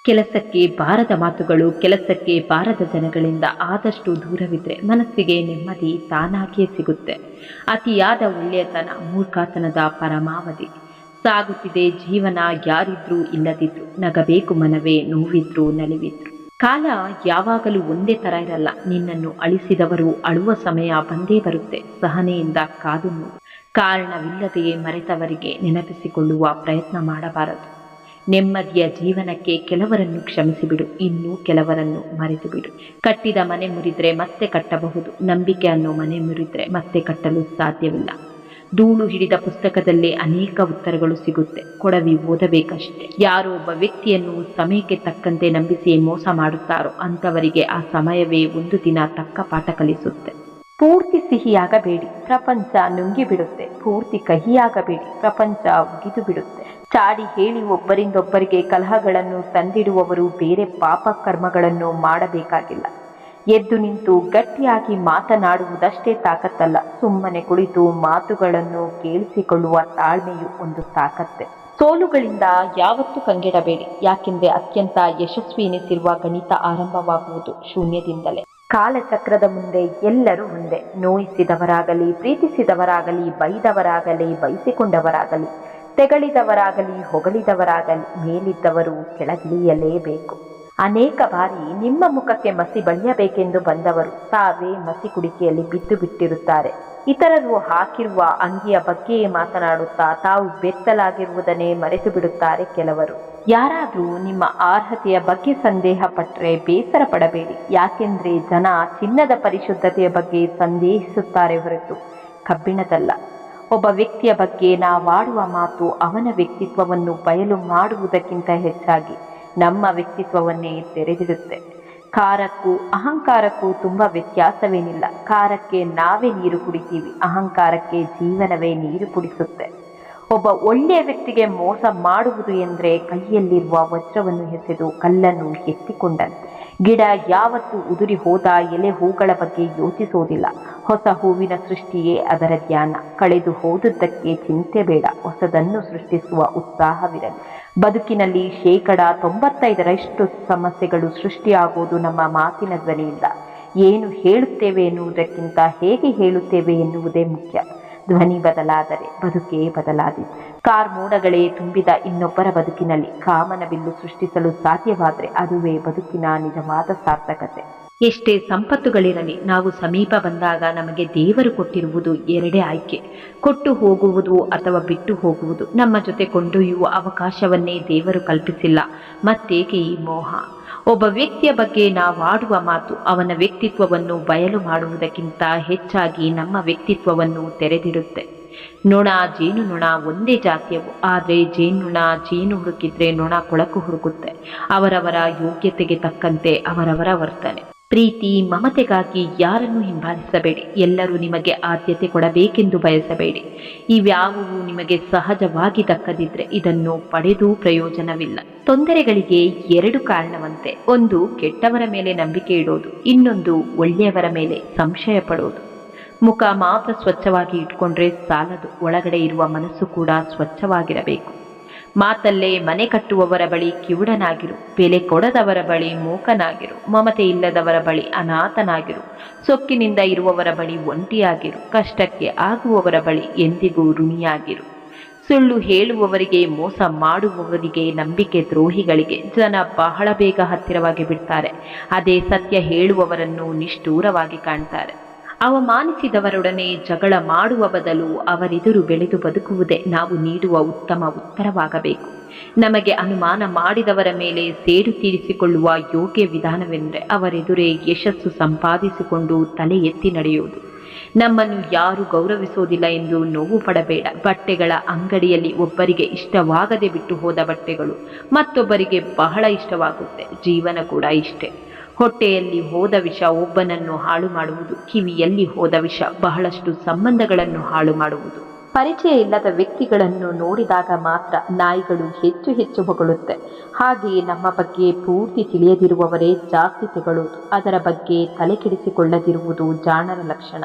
ಕೆಲಸಕ್ಕೆ ಬಾರದ ಮಾತುಗಳು, ಕೆಲಸಕ್ಕೆ ಬಾರದ ಜನಗಳಿಂದ ಆದಷ್ಟು ದೂರವಿದ್ರೆ ಮನಸ್ಸಿಗೆ ನೆಮ್ಮದಿ ತಾನಾಗಿಯೇ ಸಿಗುತ್ತೆ. ಅತಿಯಾದ ಒಳ್ಳೆಯತನ ಮೂರ್ಖತನದ ಪರಮಾವಧಿ. ಸಾಗುತ್ತಿದೆ ಜೀವನ, ಯಾರಿದ್ರೂ ಇಲ್ಲದಿದ್ರು ನಗಬೇಕು ಮನವೇ, ನೋವಿದ್ರು ನಲಿವಿದ್ರು. ಕಾಲ ಯಾವಾಗಲೂ ಒಂದೇ ಥರ ಇರಲ್ಲ. ನಿನ್ನನ್ನು ಅಳಿಸಿದವರು ಅಳುವ ಸಮಯ ಬಂದೇ ಬರುತ್ತೆ. ಸಹನೆಯಿಂದ ಕಾದು ನೋಡು. ಕಾರಣವಿಲ್ಲದೆಯೇ ಮರೆತವರಿಗೆ ನೆನಪಿಸಿಕೊಳ್ಳುವ ಪ್ರಯತ್ನ ಮಾಡಬಾರದು. ನೆಮ್ಮದಿಯ ಜೀವನಕ್ಕೆ ಕೆಲವರನ್ನು ಕ್ಷಮಿಸಿಬಿಡು, ಇನ್ನೂ ಕೆಲವರನ್ನು ಮರೆತು ಬಿಡು. ಕಟ್ಟಿದ ಮನೆ ಮುರಿದ್ರೆ ಮತ್ತೆ ಕಟ್ಟಬಹುದು, ನಂಬಿಕೆ ಅನ್ನೋ ಮನೆ ಮುರಿದ್ರೆ ಮತ್ತೆ ಕಟ್ಟಲು ಸಾಧ್ಯವಿಲ್ಲ. ಧೂಳು ಹಿಡಿದ ಪುಸ್ತಕದಲ್ಲೇ ಅನೇಕ ಉತ್ತರಗಳು ಸಿಗುತ್ತೆ, ಕೊಡವಿ ಓದಬೇಕಷ್ಟೆ. ಯಾರೋ ಒಬ್ಬ ವ್ಯಕ್ತಿಯನ್ನು ಸಮಯಕ್ಕೆ ತಕ್ಕಂತೆ ನಂಬಿಸಿ ಮೋಸ ಮಾಡುತ್ತಾರೋ ಅಂಥವರಿಗೆ ಆ ಸಮಯವೇ ಒಂದು ದಿನ ತಕ್ಕ ಪಾಠ ಕಲಿಸುತ್ತೆ. ಪೂರ್ತಿ ಸಿಹಿಯಾಗಬೇಡಿ, ಪ್ರಪಂಚ ನುಂಗಿ ಬಿಡುತ್ತೆ. ಪೂರ್ತಿ ಕಹಿಯಾಗಬೇಡಿ, ಪ್ರಪಂಚ ಉಗಿದು ಬಿಡುತ್ತೆ. ಚಾಡಿ ಹೇಳಿ ಒಬ್ಬರಿಂದೊಬ್ಬರಿಗೆ ಕಲಹಗಳನ್ನು ತಂದಿಡುವವರು ಬೇರೆ ಪಾಪ ಕರ್ಮಗಳನ್ನು ಮಾಡಬೇಕಾಗಿಲ್ಲ. ಎದ್ದು ನಿಂತು ಗಟ್ಟಿಯಾಗಿ ಮಾತನಾಡುವುದಷ್ಟೇ ತಾಕತ್ತಲ್ಲ, ಸುಮ್ಮನೆ ಕುಳಿತು ಮಾತುಗಳನ್ನು ಕೇಳಿಸಿಕೊಳ್ಳುವ ತಾಳ್ಮೆಯು ಒಂದು ತಾಕತ್ತೆ. ಸೋಲುಗಳಿಂದ ಯಾವತ್ತೂ ಕಂಗೆಡಬೇಡಿ, ಯಾಕೆಂದರೆ ಅತ್ಯಂತ ಯಶಸ್ವಿ ಎನಿಸಿರುವ ಗಣಿತ ಆರಂಭವಾಗುವುದು ಶೂನ್ಯದಿಂದಲೇ. ಕಾಲಚಕ್ರದ ಮುಂದೆ ಎಲ್ಲರೂ ಒಂದೇ. ನೋಯಿಸಿದವರಾಗಲಿ, ಪ್ರೀತಿಸಿದವರಾಗಲಿ, ಬೈದವರಾಗಲಿ, ಬಯಸಿಕೊಂಡವರಾಗಲಿ, ತೆಗಳಿದವರಾಗಲಿ, ಹೊಗಳಿದವರಾಗಲಿ, ಮೇಲಿದ್ದವರು ಕೆಳಗಿಳಿಯಲೇಬೇಕು. ಅನೇಕ ಬಾರಿ ನಿಮ್ಮ ಮುಖಕ್ಕೆ ಮಸಿ ಬಳಿಯಬೇಕೆಂದು ಬಂದವರು ತಾವೇ ಮಸಿ ಕುಡಿಕೆಯಲ್ಲಿ ಬಿದ್ದು ಬಿಟ್ಟಿರುತ್ತಾರೆ. ಇತರರು ಹಾಕಿರುವ ಅಂಗಿಯ ಬಗ್ಗೆಯೇ ಮಾತನಾಡುತ್ತಾ ತಾವು ಬೆತ್ತಲಾಗಿರುವುದನ್ನೇ ಮರೆತು ಬಿಡುತ್ತಾರೆ ಕೆಲವರು. ಯಾರಾದರೂ ನಿಮ್ಮ ಅರ್ಹತೆಯ ಬಗ್ಗೆ ಸಂದೇಹ ಪಟ್ಟರೆ ಬೇಸರ ಪಡಬೇಡಿ, ಯಾಕೆಂದರೆ ಜನ ಚಿನ್ನದ ಪರಿಶುದ್ಧತೆಯ ಬಗ್ಗೆ ಸಂದೇಹಿಸುತ್ತಾರೆ ಹೊರತು ಕಬ್ಬಿಣದಲ್ಲ. ಒಬ್ಬ ವ್ಯಕ್ತಿಯ ಬಗ್ಗೆ ನಾವಾಡುವ ಮಾತು ಅವನ ವ್ಯಕ್ತಿತ್ವವನ್ನು ಬಯಲು ಮಾಡುವುದಕ್ಕಿಂತ ಹೆಚ್ಚಾಗಿ ನಮ್ಮ ವ್ಯಕ್ತಿತ್ವವನ್ನೇ ತೆರೆದಿಡುತ್ತೆ. ಕಾರಕ್ಕೂ ಅಹಂಕಾರಕ್ಕೂ ತುಂಬ ವ್ಯತ್ಯಾಸವೇನಿಲ್ಲ. ಕಾರಕ್ಕೆ ನಾವೇ ನೀರು ಕುಡಿತೀವಿ, ಅಹಂಕಾರಕ್ಕೆ ಜೀವನವೇ ನೀರು ಕುಡಿಸುತ್ತೆ. ಒಬ್ಬ ಒಳ್ಳೆಯ ವ್ಯಕ್ತಿಗೆ ಮೋಸ ಮಾಡುವುದು ಎಂದರೆ ಕೈಯಲ್ಲಿರುವ ವಜ್ರವನ್ನು ಎಸೆದು ಕಲ್ಲನ್ನು ಎತ್ತಿಕೊಂಡಂತೆ. ಗಿಡ ಯಾವತ್ತೂ ಉದುರಿ ಹೋದ ಎಲೆ ಹೂಗಳ ಬಗ್ಗೆ ಯೋಚಿಸುವುದಿಲ್ಲ. ಹೊಸ ಹೂವಿನ ಸೃಷ್ಟಿಯೇ ಅದರ ಧ್ಯಾನ. ಕಳೆದು ಹೋದುದಕ್ಕೆ ಚಿಂತೆ ಬೇಡ, ಹೊಸದನ್ನು ಸೃಷ್ಟಿಸುವ ಉತ್ಸಾಹವಿರಲಿ. ಬದುಕಿನಲ್ಲಿ 95% ಸಮಸ್ಯೆಗಳು ಸೃಷ್ಟಿಯಾಗುವುದು ನಮ್ಮ ಮಾತಿನ ಧ್ವನಿಯಿಂದ. ಏನು ಹೇಳುತ್ತೇವೆ ಎನ್ನುವುದಕ್ಕಿಂತ ಹೇಗೆ ಹೇಳುತ್ತೇವೆ ಎನ್ನುವುದೇ ಮುಖ್ಯ. ಧ್ವನಿ ಬದಲಾದರೆ ಬದುಕೇ ಬದಲಾದೀತು. ಕಾರ್ಮೋಡಗಳೇ ತುಂಬಿದ ಇನ್ನೊಬ್ಬರ ಬದುಕಿನಲ್ಲಿ ಕಾಮನ ಬಿಲ್ಲು ಸೃಷ್ಟಿಸಲು ಸಾಧ್ಯವಾದರೆ ಅದುವೇ ಬದುಕಿನ ನಿಜವಾದ ಸಾರ್ಥಕತೆ. ಎಷ್ಟೇ ಸಂಪತ್ತುಗಳಿರಲಿ, ನಾವು ಸಮೀಪ ಬಂದಾಗ ನಮಗೆ ದೇವರು ಕೊಟ್ಟಿರುವುದು ಎರಡೇ ಆಯ್ಕೆ: ಕೊಟ್ಟು ಹೋಗುವುದು ಅಥವಾ ಬಿಟ್ಟು ಹೋಗುವುದು. ನಮ್ಮ ಜೊತೆ ಕೊಂಡೊಯ್ಯುವ ಅವಕಾಶವನ್ನೇ ದೇವರು ಕಲ್ಪಿಸಿಲ್ಲ, ಮತ್ತೇಕೆ ಈ ಮೋಹ? ಒಬ್ಬ ವ್ಯಕ್ತಿಯ ಬಗ್ಗೆ ನಾವಾಡುವ ಮಾತು ಅವನ ವ್ಯಕ್ತಿತ್ವವನ್ನು ಬಯಲು ಮಾಡುವುದಕ್ಕಿಂತ ಹೆಚ್ಚಾಗಿ ನಮ್ಮ ವ್ಯಕ್ತಿತ್ವವನ್ನು ತೆರೆದಿಡುತ್ತೆ. ನೊಣ ಜೇನು ನೊಣ ಒಂದೇ ಜಾತಿಯವು, ಆದರೆ ಜೇನುನೊಣ ಜೇನು ಹುಡುಕಿದ್ರೆ ನೊಣ ಕೊಳಕು ಹುಡುಕುತ್ತೆ. ಅವರವರ ಯೋಗ್ಯತೆಗೆ ತಕ್ಕಂತೆ ಅವರವರ ವರ್ತನೆ. ಪ್ರೀತಿ ಮಮತೆಗಾಗಿ ಯಾರನ್ನು ಹಿಂಬಾಲಿಸಬೇಡಿ. ಎಲ್ಲರೂ ನಿಮಗೆ ಆದ್ಯತೆ ಕೊಡಬೇಕೆಂದು ಬಯಸಬೇಡಿ. ಇವ್ಯಾವುವು ನಿಮಗೆ ಸಹಜವಾಗಿ ದಕ್ಕದಿದ್ರೆ ಇದನ್ನು ಪಡೆದು ಪ್ರಯೋಜನವಿಲ್ಲ. ತೊಂದರೆಗಳಿಗೆ 2 ಕಾರಣವಂತೆ: ಒಂದು ಕೆಟ್ಟವರ ಮೇಲೆ ನಂಬಿಕೆ ಇಡೋದು, ಇನ್ನೊಂದು ಒಳ್ಳೆಯವರ ಮೇಲೆ ಸಂಶಯ ಪಡೋದು. ಮುಖ ಮಾತ್ರ ಸ್ವಚ್ಛವಾಗಿ ಇಟ್ಕೊಂಡ್ರೆ ಸಾಲದು, ಒಳಗಡೆ ಇರುವ ಮನಸ್ಸು ಕೂಡ ಸ್ವಚ್ಛವಾಗಿರಬೇಕು. ಮಾತಲ್ಲೇ ಮನೆ ಕಟ್ಟುವವರ ಬಳಿ ಕಿವುಡನಾಗಿರು, ಬೆಲೆ ಕೊಡದವರ ಬಳಿ ಮೂಕನಾಗಿರು, ಮಮತೆ ಇಲ್ಲದವರ ಬಳಿ ಅನಾಥನಾಗಿರು, ಸೊಕ್ಕಿನಿಂದ ಇರುವವರ ಬಳಿ ಒಂಟಿಯಾಗಿರು, ಕಷ್ಟಕ್ಕೆ ಆಗುವವರ ಬಳಿ ಎಂದಿಗೂ ಋಣಿಯಾಗಿರು. ಸುಳ್ಳು ಹೇಳುವವರಿಗೆ, ಮೋಸ ಮಾಡುವವರಿಗೆ, ನಂಬಿಕೆ ದ್ರೋಹಿಗಳಿಗೆ ಜನ ಬಹಳ ಬೇಗ ಹತ್ತಿರವಾಗಿ ಬಿಡ್ತಾರೆ. ಅದೇ ಸತ್ಯ ಹೇಳುವವರನ್ನು ನಿಷ್ಠೂರವಾಗಿ ಕಾಣ್ತಾರೆ. ಅವಮಾನಿಸಿದವರೊಡನೆ ಜಗಳ ಮಾಡುವ ಬದಲು ಅವರೆದುರು ಬೆಳೆದು ಬದುಕುವುದೇ ನಾವು ನೀಡುವ ಉತ್ತಮ ಉತ್ತರವಾಗಬೇಕು. ನಮಗೆ ಅನುಮಾನ ಮಾಡಿದವರ ಮೇಲೆ ಸೇಡು ತೀರಿಸಿಕೊಳ್ಳುವ ಯೋಗ್ಯ ವಿಧಾನವೆಂದರೆ ಅವರೆದುರೇ ಯಶಸ್ಸು ಸಂಪಾದಿಸಿಕೊಂಡು ತಲೆ ಎತ್ತಿ ನಡೆಯುವುದು. ನಮ್ಮನ್ನು ಯಾರು ಗೌರವಿಸೋದಿಲ್ಲ ಎಂದು ನೋವು ಪಡಬೇಡ. ಬಟ್ಟೆಗಳ ಅಂಗಡಿಯಲ್ಲಿ ಒಬ್ಬರಿಗೆ ಇಷ್ಟವಾಗದೆ ಬಿಟ್ಟು ಹೋದ ಬಟ್ಟೆಗಳು ಮತ್ತೊಬ್ಬರಿಗೆ ಬಹಳ ಇಷ್ಟವಾಗುತ್ತೆ. ಜೀವನ ಕೂಡ ಇಷ್ಟೇ. ಹೊಟ್ಟೆಯಲ್ಲಿ ಹೋದ ವಿಷ ಒಬ್ಬನನ್ನು ಹಾಳು ಮಾಡುವುದು, ಕಿವಿಯಲ್ಲಿ ಹೋದ ವಿಷ ಬಹಳಷ್ಟು ಸಂಬಂಧಗಳನ್ನು ಹಾಳು ಮಾಡುವುದು. ಪರಿಚಯ ಇಲ್ಲದ ವ್ಯಕ್ತಿಗಳನ್ನು ನೋಡಿದಾಗ ಮಾತ್ರ ನಾಯಿಗಳು ಹೆಚ್ಚು ಹೆಚ್ಚು ಹೊಗಳುತ್ತೆ. ಹಾಗೆಯೇ ನಮ್ಮ ಬಗ್ಗೆ ಪೂರ್ತಿ ತಿಳಿಯದಿರುವವರೇ ಜಾಸ್ತಿ ತೆಗಳುವುದು, ಅದರ ಬಗ್ಗೆ ತಲೆ ಕೆಡಿಸಿಕೊಳ್ಳದಿರುವುದು ಜಾಣರ ಲಕ್ಷಣ.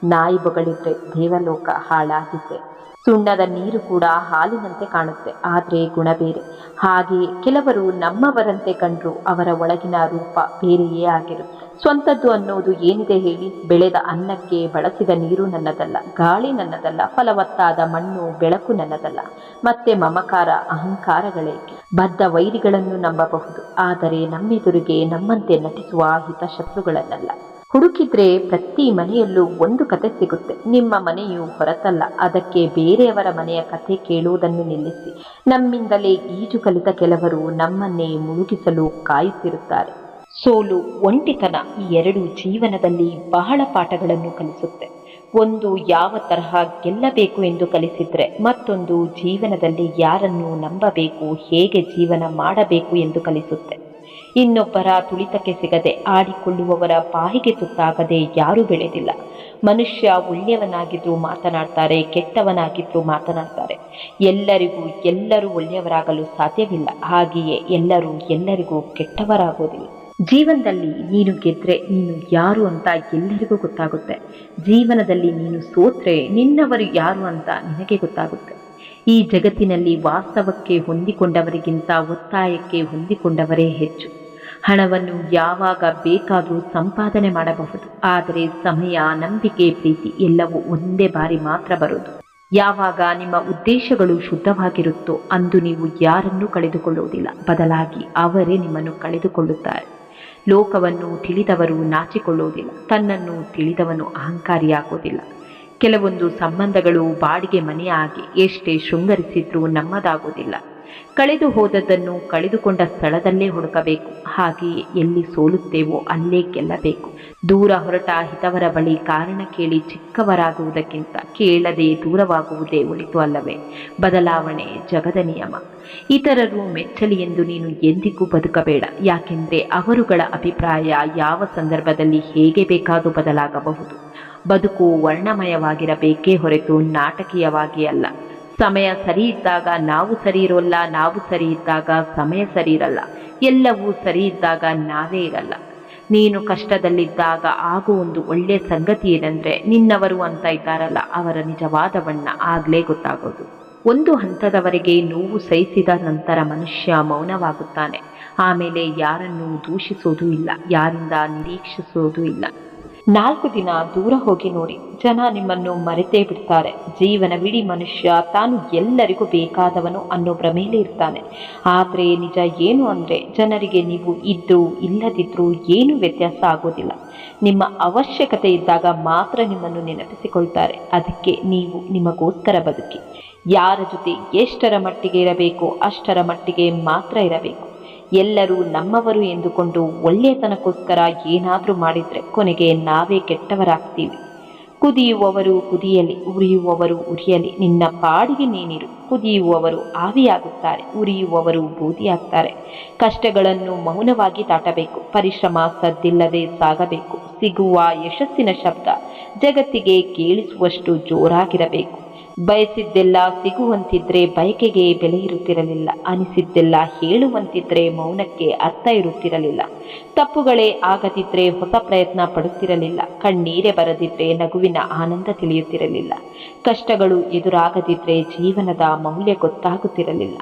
ನಾಯಿ ಬೊಗಳಿದ್ರೆ ದೇವಲೋಕ ಹಾಳಾಗಿದೆ. ಸುಣ್ಣದ ನೀರು ಕೂಡ ಹಾಲಿನಂತೆ ಕಾಣುತ್ತೆ, ಆದರೆ ಗುಣ ಬೇರೆ. ಹಾಗೆಯೇ ಕೆಲವರು ನಮ್ಮವರಂತೆ ಕಂಡ್ರು ಅವರ ಒಳಗಿನ ರೂಪ ಬೇರೆಯೇ ಆಗಿರುತ್ತೆ. ಸ್ವಂತದ್ದು ಅನ್ನೋದು ಏನಿದೆ ಹೇಳಿ? ಬೆಳೆದ ಅನ್ನಕ್ಕೆ ಬಳಸಿದ ನೀರು ನನ್ನದಲ್ಲ, ಗಾಳಿ ನನ್ನದಲ್ಲ, ಫಲವತ್ತಾದ ಮಣ್ಣು ಬೆಳಕು ನನ್ನದಲ್ಲ. ಮತ್ತೆ ಮಮಕಾರ ಅಹಂಕಾರಗಳೇಕೆ? ಬದ್ಧ ವೈರಿಗಳನ್ನು ನಂಬಬಹುದು, ಆದರೆ ನಮ್ಮೆದುರಿಗೆ ನಮ್ಮಂತೆ ನಟಿಸುವ ಹಿತಶತ್ರುಗಳನ್ನಲ್ಲ. ಹುಡುಕಿದ್ರೆ ಪ್ರತಿ ಮನೆಯಲ್ಲೂ ಒಂದು ಕತೆ ಸಿಗುತ್ತೆ. ನಿಮ್ಮ ಮನೆಯು ಹೊರತಲ್ಲ, ಅದಕ್ಕೆ ಬೇರೆಯವರ ಮನೆಯ ಕಥೆ ಕೇಳುವುದನ್ನು ನಿಲ್ಲಿಸಿ. ನಮ್ಮಿಂದಲೇ ಈಜು ಕಲಿತ ಕೆಲವರು ನಮ್ಮನ್ನೇ ಮುಳುಗಿಸಲು ಕಾಯುತ್ತಿರುತ್ತಾರೆ. ಸೋಲು, ಒಂಟಿತನ ಈ ಎರಡು ಜೀವನದಲ್ಲಿ ಬಹಳ ಪಾಠಗಳನ್ನು ಕಲಿಸುತ್ತೆ. ಒಂದು ಯಾವ ತರಹ ಗೆಲ್ಲಬೇಕು ಎಂದು ಕಲಿಸಿದ್ರೆ, ಮತ್ತೊಂದು ಜೀವನದಲ್ಲಿ ಯಾರನ್ನು ನಂಬಬೇಕು, ಹೇಗೆ ಜೀವನ ಮಾಡಬೇಕು ಎಂದು ಕಲಿಸುತ್ತೆ. ಇನ್ನೊಬ್ಬರ ತುಳಿತಕ್ಕೆ ಸಿಗದೆ ಆಡಿಕೊಳ್ಳುವವರ ಬಾಯಿಗೆ ತುತ್ತಾಗದೆ ಯಾರೂ ಬೆಳೆದಿಲ್ಲ. ಮನುಷ್ಯ ಒಳ್ಳೆಯವನಾಗಿದ್ರೂ ಮಾತನಾಡ್ತಾರೆ, ಕೆಟ್ಟವನಾಗಿದ್ರೂ ಮಾತನಾಡ್ತಾರೆ. ಎಲ್ಲರೂ ಒಳ್ಳೆಯವರಾಗಲು ಸಾಧ್ಯವಿಲ್ಲ, ಹಾಗೆಯೇ ಎಲ್ಲರಿಗೂ ಕೆಟ್ಟವರಾಗೋದಿಲ್ಲ. ಜೀವನದಲ್ಲಿ ನೀನು ಗೆದ್ರೆ ನೀನು ಯಾರು ಅಂತ ಎಲ್ಲರಿಗೂ ಗೊತ್ತಾಗುತ್ತೆ. ಜೀವನದಲ್ಲಿ ನೀನು ಸೋತ್ರೆ ನಿನ್ನವರು ಯಾರು ಅಂತ ನಿನಗೆ ಗೊತ್ತಾಗುತ್ತೆ. ಈ ಜಗತ್ತಿನಲ್ಲಿ ವಾಸ್ತವಕ್ಕೆ ಹೊಂದಿಕೊಂಡವರಿಗಿಂತ ಒತ್ತಾಯಕ್ಕೆ ಹೊಂದಿಕೊಂಡವರೇ ಹೆಚ್ಚು. ಹಣವನ್ನು ಯಾವಾಗ ಬೇಕಾದರೂ ಸಂಪಾದನೆ ಮಾಡಬಹುದು, ಆದರೆ ಸಮಯ, ನಂಬಿಕೆ, ಪ್ರೀತಿ ಎಲ್ಲವೂ ಒಂದೇ ಬಾರಿ ಮಾತ್ರ ಬರೋದು. ಯಾವಾಗ ನಿಮ್ಮ ಉದ್ದೇಶಗಳು ಶುದ್ಧವಾಗಿರುತ್ತೋ ಅಂದು ನೀವು ಯಾರನ್ನೂ ಕಳೆದುಕೊಳ್ಳುವುದಿಲ್ಲ, ಬದಲಾಗಿ ಅವರೇ ನಿಮ್ಮನ್ನು ಕಳೆದುಕೊಳ್ಳುತ್ತಾರೆ. ಲೋಕವನ್ನು ತಿಳಿದವರು ನಾಚಿಕೊಳ್ಳುವುದಿಲ್ಲ, ತನ್ನನ್ನು ತಿಳಿದವನು ಅಹಂಕಾರಿಯಾಗುವುದಿಲ್ಲ. ಕೆಲವೊಂದು ಸಂಬಂಧಗಳು ಬಾಡಿಗೆ ಮನೆಯಾಗಿ ಎಷ್ಟೇ ಶೃಂಗರಿಸಿದ್ರೂ ನಮ್ಮದಾಗುವುದಿಲ್ಲ. ಕಳೆದು ಹೋದದ್ದನ್ನು ಕಳೆದುಕೊಂಡ ಸ್ಥಳದಲ್ಲೇ ಹುಡುಕಬೇಕು. ಹಾಗೆಯೇ ಎಲ್ಲಿ ಸೋಲುತ್ತೇವೋ ಅಲ್ಲೇ ಗೆಲ್ಲಬೇಕು. ದೂರ ಹೊರಟ ಹಿತವರ ಬಳಿ ಕಾರಣ ಕೇಳಿ ಚಿಕ್ಕವರಾಗುವುದಕ್ಕಿಂತ ಕೇಳದೆ ದೂರವಾಗುವುದೇ ಒಳಿತು ಅಲ್ಲವೇ? ಬದಲಾವಣೆ ಜಗದ ನಿಯಮ. ಇತರರು ಮೆಚ್ಚಲಿ ಎಂದು ನೀನು ಎಂದಿಗೂ ಬದುಕಬೇಡ, ಯಾಕೆಂದರೆ ಅವರುಗಳ ಅಭಿಪ್ರಾಯ ಯಾವ ಸಂದರ್ಭದಲ್ಲಿ ಹೇಗೆ ಬೇಕಾದರೂ ಬದಲಾಗಬಹುದು. ಬದುಕು ವರ್ಣಮಯವಾಗಿರಬೇಕೇ ಹೊರತು ನಾಟಕೀಯವಾಗಿ ಅಲ್ಲ. ಸಮಯ ಸರಿ ಇದ್ದಾಗ ನಾವು ಸರಿ ಇರೋಲ್ಲ, ನಾವು ಸರಿ ಇದ್ದಾಗ ಸಮಯ ಸರಿ ಇರಲ್ಲ. ಎಲ್ಲವೂ ಸರಿ ಇದ್ದಾಗ ನಾವೇ ಇರಲ್ಲ. ನೀನು ಕಷ್ಟದಲ್ಲಿದ್ದಾಗ ಆಗೋ ಒಂದು ಒಳ್ಳೆಯ ಸಂಗತಿ ಏನಂದರೆ, ನಿನ್ನವರು ಅಂತ ಇದ್ದಾರಲ್ಲ ಅವರ ನಿಜವಾದ ಬಣ್ಣ ಆಗಲೇ ಗೊತ್ತಾಗೋದು. ಒಂದು ಹಂತದವರೆಗೆ ನೋವು ಸಹಿಸಿದ ನಂತರ ಮನುಷ್ಯ ಮೌನವಾಗುತ್ತಾನೆ. ಆಮೇಲೆ ಯಾರನ್ನೂ ದೂಷಿಸೋದು ಇಲ್ಲ, ಯಾರಿಂದ ನಿರೀಕ್ಷಿಸೋದು ಇಲ್ಲ. 4 ದಿನ ದೂರ ಹೋಗಿ ನೋಡಿ, ಜನ ನಿಮ್ಮನ್ನು ಮರೆತೇ ಬಿಡ್ತಾರೆ. ಜೀವನವಿಡೀ ಮನುಷ್ಯ ತಾನು ಎಲ್ಲರಿಗೂ ಬೇಕಾದವನು ಅನ್ನೋ ಭ್ರಮೆಯಲ್ಲಿ ಇರ್ತಾನೆ. ಆದರೆ ನಿಜ ಏನು ಅಂದರೆ, ಜನರಿಗೆ ನೀವು ಇದ್ರೂ ಇಲ್ಲದಿದ್ರೂ ಏನೂ ವ್ಯತ್ಯಾಸ ಆಗೋದಿಲ್ಲ. ನಿಮ್ಮ ಅವಶ್ಯಕತೆ ಇದ್ದಾಗ ಮಾತ್ರ ನಿಮ್ಮನ್ನು ನೆನಪಿಸಿಕೊಳ್ತಾರೆ. ಅದಕ್ಕೆ ನೀವು ನಿಮಗೋಸ್ಕರ ಬದುಕಿ. ಯಾರ ಜೊತೆ ಎಷ್ಟರ ಮಟ್ಟಿಗೆ ಇರಬೇಕೋ ಅಷ್ಟರ ಮಟ್ಟಿಗೆ ಮಾತ್ರ ಇರಬೇಕು. ಎಲ್ಲರೂ ನಮ್ಮವರು ಎಂದುಕೊಂಡು ಒಳ್ಳೆಯತನಕ್ಕೋಸ್ಕರ ಏನಾದರೂ ಮಾಡಿದರೆ ಕೊನೆಗೆ ನಾವೇ ಕೆಟ್ಟವರಾಗ್ತೀವಿ. ಕುದಿಯುವವರು ಕುದಿಯಲಿ, ಉರಿಯುವವರು ಉರಿಯಲಿ, ನಿನ್ನ ಪಾಡಿಗೆ ನೀನಿರು. ಕುದಿಯುವವರು ಆವಿಯಾಗುತ್ತಾರೆ, ಉರಿಯುವವರು ಬೂದಿಯಾಗ್ತಾರೆ. ಕಷ್ಟಗಳನ್ನು ಮೌನವಾಗಿ ದಾಟಬೇಕು. ಪರಿಶ್ರಮ ಸದ್ದಿಲ್ಲದೆ ಸಾಗಬೇಕು. ಸಿಗುವ ಯಶಸ್ಸಿನ ಶಬ್ದ ಜಗತ್ತಿಗೆ ಕೇಳಿಸುವಷ್ಟು ಜೋರಾಗಿರಬೇಕು. ಬಯಸಿದ್ದೆಲ್ಲ ಸಿಗುವಂತಿದ್ರೆ ಬಯಕೆಗೆ ಬೆಲೆ ಇರುತ್ತಿರಲಿಲ್ಲ. ಅನಿಸಿದ್ದೆಲ್ಲ ಹೇಳುವಂತಿದ್ರೆ ಮೌನಕ್ಕೆ ಅರ್ಥ ಇರುತ್ತಿರಲಿಲ್ಲ. ತಪ್ಪುಗಳೇ ಆಗದಿದ್ರೆ ಹೊಸ ಪ್ರಯತ್ನ ಪಡುತ್ತಿರಲಿಲ್ಲ. ಕಣ್ಣೀರೇ ಬರದಿದ್ರೆ ನಗುವಿನ ಆನಂದ ತಿಳಿಯುತ್ತಿರಲಿಲ್ಲ. ಕಷ್ಟಗಳು ಎದುರಾಗದಿದ್ರೆ ಜೀವನದ ಮೌಲ್ಯ ಗೊತ್ತಾಗುತ್ತಿರಲಿಲ್ಲ.